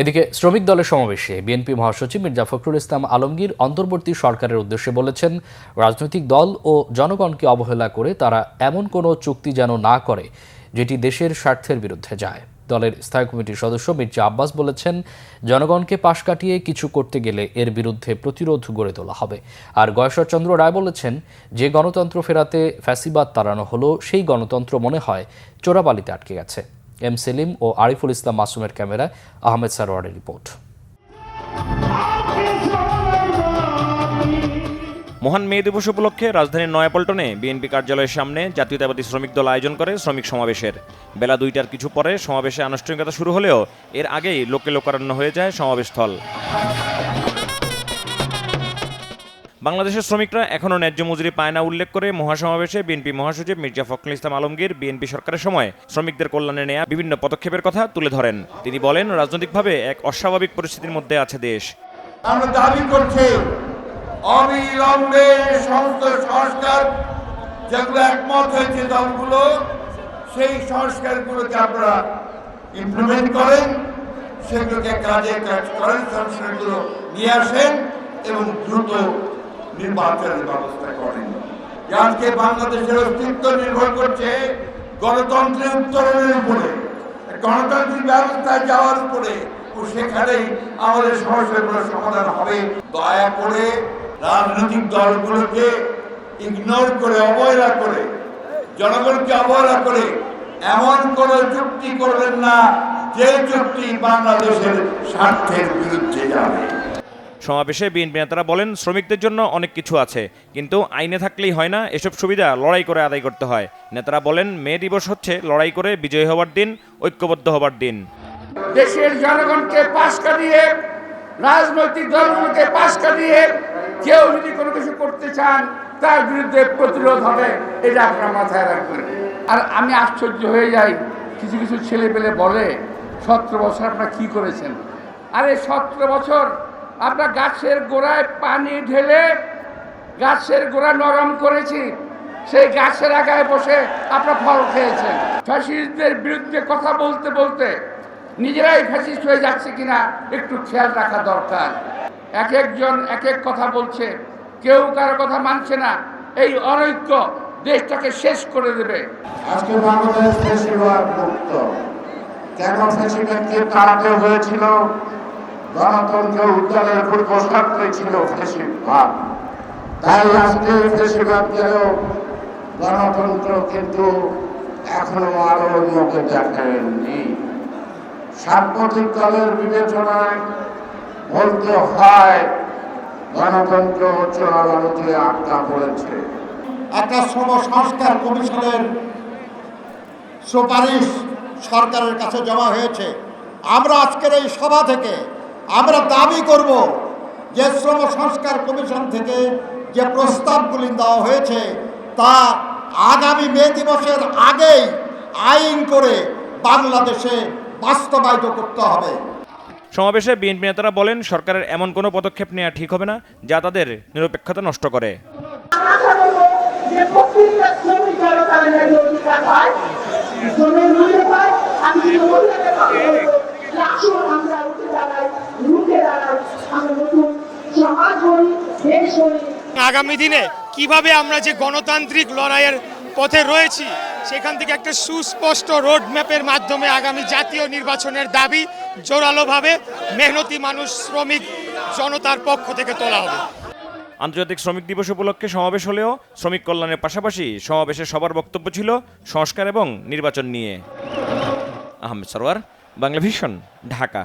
এদিকে শ্রমিক দলের সমাবেশে বিএনপি মহাসচিব মির্জা ফখরুল ইসলাম আলমগীর অন্তর্বর্তী সরকারের উদ্দেশ্যে বলেছেন, রাজনৈতিক দল ও জনগণকে অবহেলা করে তারা এমন কোনো চুক্তি যেন না করে যেটি দেশের স্বার্থের বিরুদ্ধে যায়। দলের স্থায়ী কমিটির সদস্য মির্জা আব্বাস বলেছেন, জনগণকে পাশ কাটিয়ে কিছু করতে গেলে এর বিরুদ্ধে প্রতিরোধ গড়ে তোলা হবে। আর গয়েশ্বরচন্দ্র রায় বলেছেন, যে গণতন্ত্র ফেরাতে ফ্যাসিবাদ তাড়ানো হলো, সেই গণতন্ত্র মনে হয় চোরাবালিতে আটকে গেছে। এম সেলিম ও আরিফুল ইসলাম মাসুমের ক্যামেরায় আহমেদ সারোয়ারের রিপোর্ট। মহান মে দিবস উপলক্ষে রাজধানীর নয়াপল্টনে বিএনপি কার্যালয়ের সামনে জাতীয়তাবাদী শ্রমিক দল আয়োজন করে শ্রমিক সমাবেশের। বেলা ২টার কিছু পরে সমাবেশে আনুষ্ঠানিকতা শুরু হলেও এর আগেই লোকে লোকারণ্য হয়ে যায় সমাবেশস্থল। বাংলাদেশের শ্রমিকরা এখনও ন্যায্য মজুরি পায় না উল্লেখ করে মহাসমাবেশে বিএনপি মহাসচিব মির্জা ফখরুল ইসলাম আলমগীর বিএনপি সরকারের সময় শ্রমিকদের কল্যাণে নেয়া বিভিন্ন পদক্ষেপের কথা তুলে ধরেন। তিনি বলেন, রাজনৈতিকভাবে এক অস্বাভাবিক পরিস্থিতির মধ্যে আছে দেশ। আমরা দাবি করছি অবিলম্বে সমস্ত সংস্কার যেগুলো একমত হয়েছে দলগুলো, সেই সংস্কারগুলোকে আপনারা ইমপ্লিমেন্ট করেন, সেগুলোকে কাজে কাজ করেন, সংস্কারগুলো নিয়ে আসেন এবং দ্রুত নির্বাচনের ব্যবস্থা করেন। আজকে বাংলাদেশের অস্তিত্ব নির্ভর করছে গণতন্ত্রের উত্তরণের উপরে, গণতান্ত্রিক ব্যবস্থায় যাওয়ার উপরে, ও সেখানেই আমাদের সমস্যাগুলোর সমাধান হবে। দয়া করে রাজনৈতিক দলগুলোকে ইগনোর করে, অবহেলা করে, জনগণকে অবহেলা করে এমন কোন চুক্তি করবেন না যে চুক্তি বাংলাদেশের স্বার্থের বিরুদ্ধে যাবে। সমাবেশে বিএনপি নেতারা বলেন, শ্রমিকদের জন্য অনেক কিছু আছে, কিন্তু আইনে থাকলেই হয় না, এসব সুবিধা লড়াই করে আদায় করতে হয়। নেতারা বলেন, মে দিবস হচ্ছে লড়াই করে বিজয়ী হওয়ার দিন, ঐক্যবদ্ধ হওয়ার দিন। দেশের জনগণকে পাশ কাটিয়ে, রাজনৈতিক দলগুলোকে পাশ কাটিয়ে কেউ যদি কোনো কিছু করতে চান, তার বিরুদ্ধে প্রতিরোধ হবে, এটা আপনারা মাথায় রাখবেন। আর আমি আশ্চর্য হয়ে যাই, কিছু কিছু ছেলে পেলে বলে 17 বছর আপনারা কি করেছেন। আরে 17 বছর আপনার গাছের গোড়ায় পানি ঢেলে গাছের গোড়া নরম করেছি, সেই গাছের আগায় বসে আপনারা ফল খেয়েছেন। ফ্যাসিস্টদের বিরুদ্ধে কথা বলতে বলতে নিজেরাই ফ্যাসিস্ট হয়ে যাচ্ছে কিনা একটু খেয়াল রাখা দরকার। এক একজন এক এক কথা বলছে, কেউ কারো কথা মানছে না। এই অনৈক্য দেশটাকে শেষ করে দেবে। আজকে বাংলাদেশ ফ্যাসিবাদ মুক্ত। কেন ফ্যাসিবাদকে তাড়াতে হয়েছিল? গণতন্ত্র উদ্যানের পূর্ব শর্তে ছিল ফ্যাসিবাদ। তাই আজকে ফ্যাসিবাদ গেল, গণতন্ত্র কিন্তু এখনো আলোর মুখে দেখেননি। সাম্প্রতিক দলের বিবেচনায় বলতে হয়, গণতন্ত্র চোরাবালিতে আটকা পড়েছে। একটা শ্রম সংস্কার কমিশনের সুপারিশ সরকারের কাছে জমা হয়েছে। আমরা আজকের এই সভা থেকে আমরা দাবি করব যে শ্রম সংস্কার কমিশন থেকে যে প্রস্তাবগুলি দেওয়া হয়েছে তা আগামী মে দিবসের আগেই আইন করে বাংলাদেশে বাস্তবায়িত করতে হবে। সমাবেশে বিএনপি নেতারা বলেন, সরকারের এমন কোনো পদক্ষেপ নেওয়া ঠিক হবে না যা তাদের নিরপেক্ষতা নষ্ট করে। আগামী দিনে কিভাবে আমরা যে গণতান্ত্রিক লড়াইয়ের পথে রয়েছি, সেখান থেকে একটা সুস্পষ্ট রোড ম্যাপের মাধ্যমে আগামী জাতীয় নির্বাচনের দাবি জোরালোভাবে মেহনতি মানুষ, শ্রমিক জনতার পক্ষ থেকে তোলা হবে। আন্তর্জাতিক শ্রমিক দিবস উপলক্ষে সমাবেশ হলেও শ্রমিক কল্যাণের পাশাপাশি সমাবেশে সবার বক্তব্য ছিল সংস্কার এবং নির্বাচন নিয়ে। আহমেদ সারোয়ার, বাংলা ভিশন, ঢাকা।